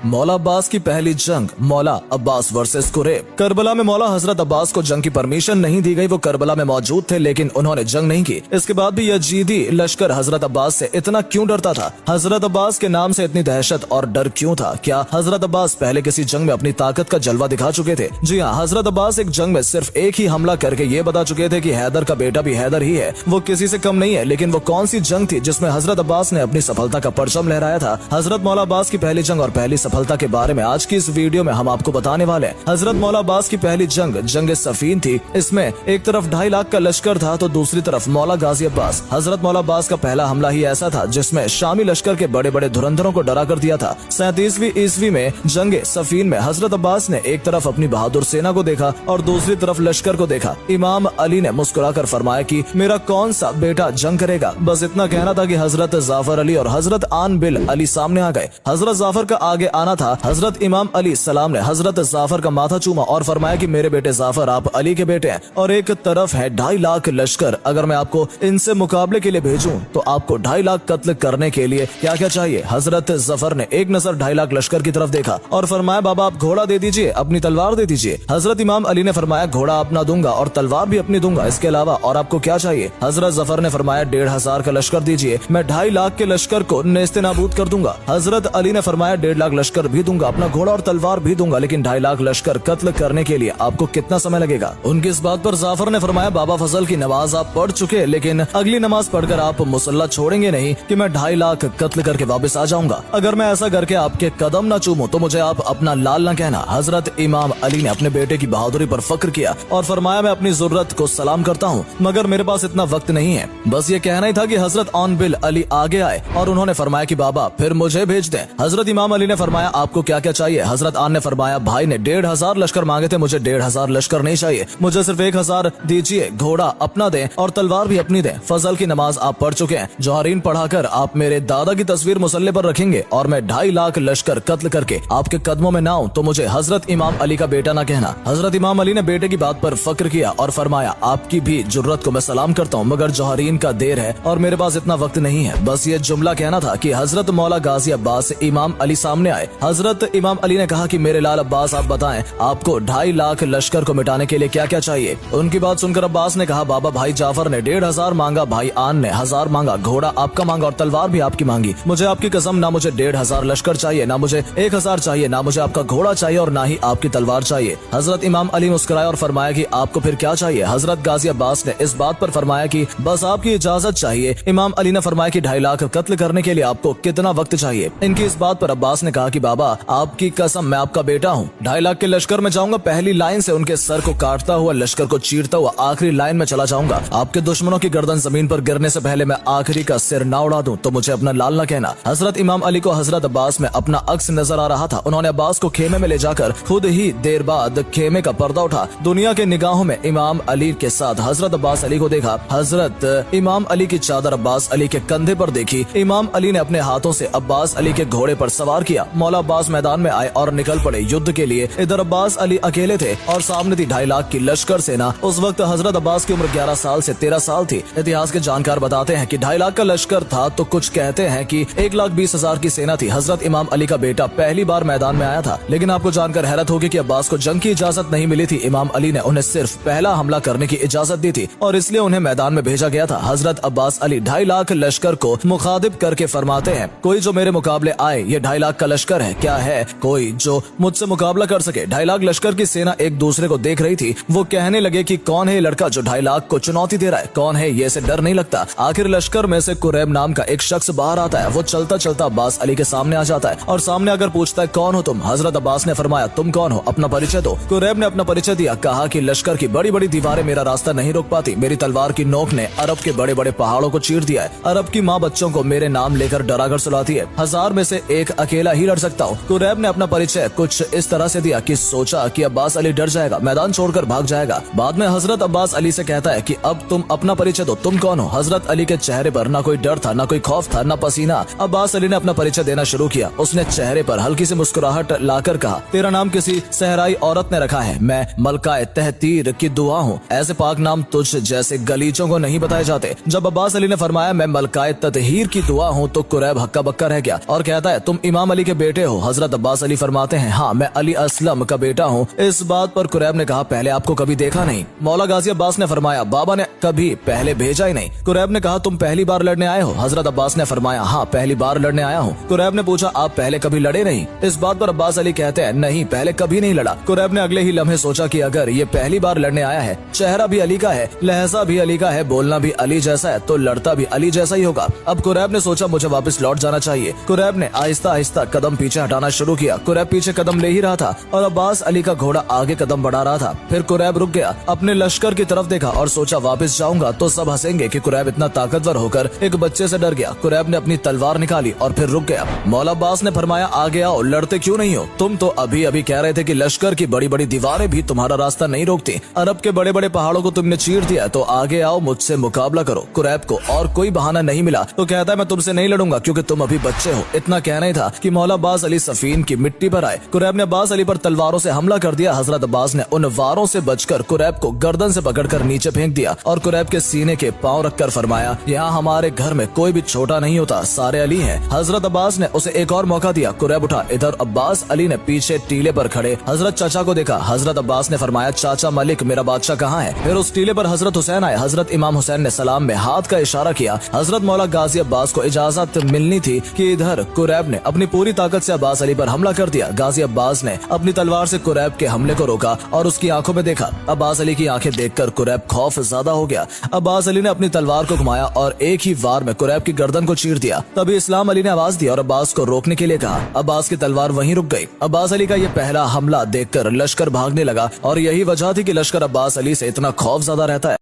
मौला अब्बास की पहली जंग, मौला अब्बास वर्सेस कुरैब। करबला में मौला हजरत अब्बास को जंग की परमिशन नहीं दी गई। वो करबला में मौजूद थे लेकिन उन्होंने जंग नहीं की। इसके बाद भी यजीदी लश्कर हजरत अब्बास से इतना क्यों डरता था? हजरत अब्बास के नाम से इतनी दहशत और डर क्यों था? क्या हजरत अब्बास पहले किसी जंग में अपनी ताकत का जलवा दिखा चुके थे? जी हाँ, हजरत अब्बास एक जंग में सिर्फ एक ही हमला करके ये बता चुके थे कि हैदर का बेटा भी हैदर ही है, वो किसी से कम नहीं है। लेकिन वो कौन सी जंग थी जिसमें हजरत अब्बास ने अपनी सफलता का परचम लहराया था? हजरत मौला अब्बास की पहली जंग और पहली सफलता के बारे में आज की इस वीडियो में हम आपको बताने वाले हैं। हजरत मौला अब्बास की पहली जंग जंग सफीन थी। इसमें एक तरफ 2.5 लाख का लश्कर था तो दूसरी तरफ मौला गाजी अब्बास। हजरत मौला अब्बास का पहला हमला ही ऐसा था जिसमें शामी लश्कर के बड़े बड़े धुरंधरों को डरा कर दिया था। 37वीं ईस्वी में जंग सफीन में हजरत अब्बास ने एक तरफ अपनी बहादुर सेना को देखा और दूसरी तरफ लश्कर को देखा। इमाम अली ने मुस्कुराकर फरमाया कि मेरा कौन सा बेटा जंग करेगा। बस इतना कहना था कि हजरत जाफर अली और हजरत आन बिल अली सामने आ गए। हजरत जाफर का आगे आना था। हजरत इमाम अली सलाम ने हजरत जाफर का माथा चूमा और फरमाया कि मेरे बेटे जाफर, आप अली के बेटे हैं। और एक तरफ है 2.5 लाख लश्कर। अगर मैं आपको इनसे मुकाबले के लिए भेजूं तो आपको 2.5 लाख कत्ल करने के लिए क्या क्या चाहिए? हजरत जफर ने एक नजर 2.5 लाख लश्कर की तरफ देखा और फरमाया, बाबा आप घोड़ा दे दीजिए, अपनी तलवार दे दीजिए। हजरत इमाम अली ने फरमाया, घोड़ा अपना दूंगा और तलवार भी अपनी दूंगा, इसके अलावा और आपको क्या चाहिए? हजरत जफर ने फरमाया, 1,500 का लश्कर दीजिए, मैं 2.5 लाख के लश्कर को नेस्ते नाबूद कर दूंगा। हजरत अली ने फरमाया, 1.5 लाख लश्कर भी दूंगा, अपना घोड़ा और तलवार भी दूंगा, लेकिन 2.5 लाख लश्कर कत्ल करने के लिए आपको कितना समय लगेगा? उनकी इस बात पर जाफर ने फरमाया, बाबा फजल की नमाज आप पढ़ चुके, लेकिन अगली नमाज पढ़कर आप मुसल्ला छोड़ेंगे नहीं कि मैं 2.5 लाख कत्ल करके वापस आ जाऊंगा। अगर मैं ऐसा करके आपके कदम न चूमूं तो मुझे आप अपना लाल न कहना। हजरत इमाम अली ने अपने बेटे की बहादुरी पर फक्र किया और फरमाया, मैं अपनी जरूरत को सलाम करता हूँ मगर मेरे पास इतना वक्त नहीं है। बस ये कहना ही था कि हजरत आन बिल अली आगे आए और उन्होंने फरमाया कि बाबा फिर मुझे भेज दें। हजरत इमाम अली ने फरमाया, आपको क्या क्या चाहिए? हजरत आन ने फरमाया, भाई ने 1,500 लश्कर मांगे थे, मुझे 1,500 लश्कर नहीं चाहिए, मुझे सिर्फ 1,000 दीजिए। घोड़ा अपना दें और तलवार भी अपनी दें। फजल की नमाज आप पढ़ चुके हैं, जौहरीन पढ़ाकर आप मेरे दादा की तस्वीर मुसल्ले पर रखेंगे और मैं 2.5 लाख लश्कर कत्ल करके आपके कदमों में ना आऊं तो मुझे हजरत इमाम अली का बेटा ना कहना। हजरत इमाम अली ने बेटे की बात पर फक्र किया और फरमाया, आपकी भी जरूरत को मैं सलाम करता हूँ मगर जौहरीन का देर है और मेरे पास इतना वक्त नहीं है। बस ये जुमला कहना था कि हजरत मौला गाजी अब्बास इमाम अली सामने आए। हजरत इमाम अली ने कहा कि मेरे लाल अब्बास आप बताएं, आपको 2.5 लाख लश्कर को मिटाने के लिए क्या क्या चाहिए? उनकी बात सुनकर अब्बास ने कहा, बाबा भाई जाफर ने 1,500 मांगा, भाई आन ने 1000 मांगा, घोड़ा आपका मांगा और तलवार भी आपकी मांगी। मुझे आपकी कसम, ना मुझे 1,500 लश्कर चाहिए, ना मुझे 1,000 चाहिए, ना मुझे आपका घोड़ा चाहिए और ना ही आपकी तलवार चाहिए। हजरत इमाम अली मुस्कुराए और फरमाया कि आपको फिर क्या चाहिए? हजरत गाजी अब्बास ने इस बात पर फरमाया कि बस आपकी इजाजत चाहिए। इमाम अली ने फरमाया कि 2.5 लाख कत्ल करने के लिए आपको कितना वक्त चाहिए? इनकी इस बात पर अब्बास ने कहा कि बाबा आपकी कसम, मैं आपका बेटा हूँ, 2.5 लाख के लश्कर में जाऊंगा, पहली लाइन से उनके सर को काटता हुआ, लश्कर को चीरता हुआ आखिरी लाइन में चला जाऊंगा। आपके दुश्मनों की गर्दन जमीन पर गिरने से पहले मैं आखिरी का सिर ना उड़ा दूं तो मुझे अपना लाल न कहना। हजरत इमाम अली को हजरत अब्बास में अपना अक्स नजर आ रहा था। उन्होंने अब्बास को खेमे में ले जाकर खुद ही देर बाद खेमे का पर्दा उठा। दुनिया के निगाहों में इमाम अली के साथ हजरत अब्बास अली को देखा। हजरत इमाम अली की चादर अब्बास अली के कंधे पर देखी। इमाम अली ने अपने हाथों से अब्बास अली के घोड़े पर सवार किया। मौला अब्बास मैदान में आए और निकल पड़े युद्ध के लिए। इधर अब्बास अली अकेले थे और सामने थी 2.5 लाख की लश्कर सेना। उस वक्त हजरत अब्बास की उम्र 11 साल से 13 साल थी। इतिहास के जानकार बताते हैं कि 2.5 लाख का लश्कर था तो कुछ कहते हैं कि 1,20,000 की सेना थी। हजरत इमाम अली का बेटा पहली बार मैदान में आया था, लेकिन आपको जानकर हैरत होगी कि अब्बास को जंग की इजाजत नहीं मिली थी। इमाम अली ने उन्हें सिर्फ पहला हमला करने की इजाजत दी थी और इसलिए उन्हें मैदान में भेजा गया था। हजरत अब्बास अली 2.5 लाख लश्कर को मुखातिब करके फरमाते हैं, कोई जो मेरे मुकाबले आए, ये 2.5 लाख का लश्कर है, क्या है कोई जो मुझसे मुकाबला कर सके? 2.5 लाख लश्कर की सेना एक दूसरे को देख रही थी। वो कहने लगे कि कौन है ये लड़का जो 2.5 लाख को चुनौती दे रहा है? कौन है ये? इसे डर नहीं लगता? आखिर लश्कर में से कुरैब नाम का एक शख्स बाहर आता है। वो चलता चलता अब्बास अली के सामने आ जाता है और सामने आकर पूछता है, कौन हो तुम? हजरत अब्बास ने फरमाया, तुम कौन हो? अपना परिचय दो। कुरैब ने अपना परिचय दिया। कहा कि लश्कर की बड़ी बड़ी दीवारें मेरा रास्ता नहीं रोक पाती, मेरी तलवार की नोक ने अरब के बड़े बड़े पहाड़ों को चीर दिया है। अरब की माँ बच्चों को मेरे नाम लेकर डरा कर सुलाती है। 1000 में से एक अकेला ही लड़ सकता हूँ। कुरैब ने अपना परिचय कुछ इस तरह से दिया कि सोचा कि अब्बास अली डर जाएगा, मैदान छोड़कर भाग जाएगा। बाद में हजरत अब्बास अली से कहता है कि अब तुम अपना परिचय दो, तुम कौन हो? हजरत अली के चेहरे पर ना कोई डर था, ना कोई खौफ था, ना पसीना। अब्बास अली ने अपना परिचय देना शुरू किया। उसने चेहरे पर हल्की सी मुस्कुराहट लाकर कहा, तेरा नाम किसी सहराई औरत ने रखा है, मैं मलकाए तहतीर की दुआ हूँ। ऐसे पाक नाम तुझ जैसे गलीचों को नहीं बताए जाते। जब अब्बास अली ने फरमाया मैं मलकाए ततहीर की दुआ हूँ तो कुरैब हक्का बक्का रह गया और कहता है, तुम इमाम अली के बेटे बेटे हो? हजरत अब्बास अली फरमाते हैं, हाँ मैं अली असलम का बेटा हूँ। इस बात पर कुरैब ने कहा, पहले आपको कभी देखा नहीं? मौला गाजी अब्बास ने फरमाया, बाबा ने कभी पहले भेजा ही नहीं। कुरैब ने कहा, तुम पहली बार लड़ने आए हो? हजरत अब्बास ने फरमाया, हाँ पहली बार लड़ने आया हूँ। कुरैब ने पूछा, आप पहले कभी लड़े नहीं? इस बात पर अब्बास अली कहते हैं, नहीं पहले कभी नहीं लड़ा। कुरैब ने अगले ही लम्हे सोचा कि अगर ये पहली बार लड़ने आया है, चेहरा भी अली का है, लहजा भी अली का है, बोलना भी अली जैसा है, तो लड़ता भी अली जैसा ही होगा। अब कुरैब ने सोचा, मुझे वापस लौट जाना चाहिए। कुरैब ने आहिस्ता आहिस्ता कदम पीछे हटाना शुरू किया। कुरैब पीछे कदम ले ही रहा था और अब्बास अली का घोड़ा आगे कदम बढ़ा रहा था। फिर कुरैब रुक गया, अपने लश्कर की तरफ देखा और सोचा, वापस जाऊंगा तो सब हंसेंगे कि कुरैब इतना ताकतवर होकर एक बच्चे से डर गया। कुरैब ने अपनी तलवार निकाली और फिर रुक गया। मौला अब्बास ने फरमाया, आगे आओ, लड़ते क्यों नहीं हो? तुम तो अभी अभी कह रहे थे कि लश्कर की बड़ी बड़ी दीवारें भी तुम्हारा रास्ता नहीं रोकती, अरब के बड़े बड़े पहाड़ों को तुमने चीर दिया, तो आगे आओ, मुझसे मुकाबला करो। कुरैब को और कोई बहाना नहीं मिला तो कहता है, मैं तुमसे नहीं लड़ूंगा क्योंकि तुम अभी बच्चे हो। इतना कहना ही था कि मौला अब्बास अली सफीन की मिट्टी पर आए। कुरैब ने अब्बास अली पर तलवारों से हमला कर दिया। हजरत अब्बास ने उन वारों से बचकर कुरैब को गर्दन से पकड़कर नीचे फेंक दिया और कुरैब के सीने के पांव रखकर फरमाया, यहाँ हमारे घर में कोई भी छोटा नहीं होता, सारे अली हैं। हजरत अब्बास ने उसे एक और मौका दिया। कुरैब उठा। इधर अब्बास अली ने पीछे टीले पर खड़े हजरत चाचा को देखा। हजरत अब्बास ने फरमाया, चाचा मलिक, मेरा बादशाह कहाँ है? फिर उस टीले पर हजरत हुसैन आए। हजरत इमाम हुसैन ने सलाम में हाथ का इशारा किया। हजरत मौला गाजी अब्बास को इजाजत मिलनी थी कि इधर कुरैब ने अपनी पूरी ताकत से अब्बास अली पर हमला कर दिया। गाजी अब्बास ने अपनी तलवार से कुरैब के हमले को रोका और उसकी आंखों में देखा। अब्बास अली की आंखें देखकर कुरैब खौफ ज्यादा हो गया। अब्बास अली ने अपनी तलवार को घुमाया और एक ही वार में कुरैब की गर्दन को चीर दिया। तभी इस्लाम अली ने आवाज दी और अब्बास को रोकने के लिए कहा। अब्बास की तलवार वहीं रुक गई। अब्बास अली का ये पहला हमला देखकर लश्कर भागने लगा और यही वजह थी कि लश्कर अब्बास अली से इतना खौफ ज्यादा रहता है।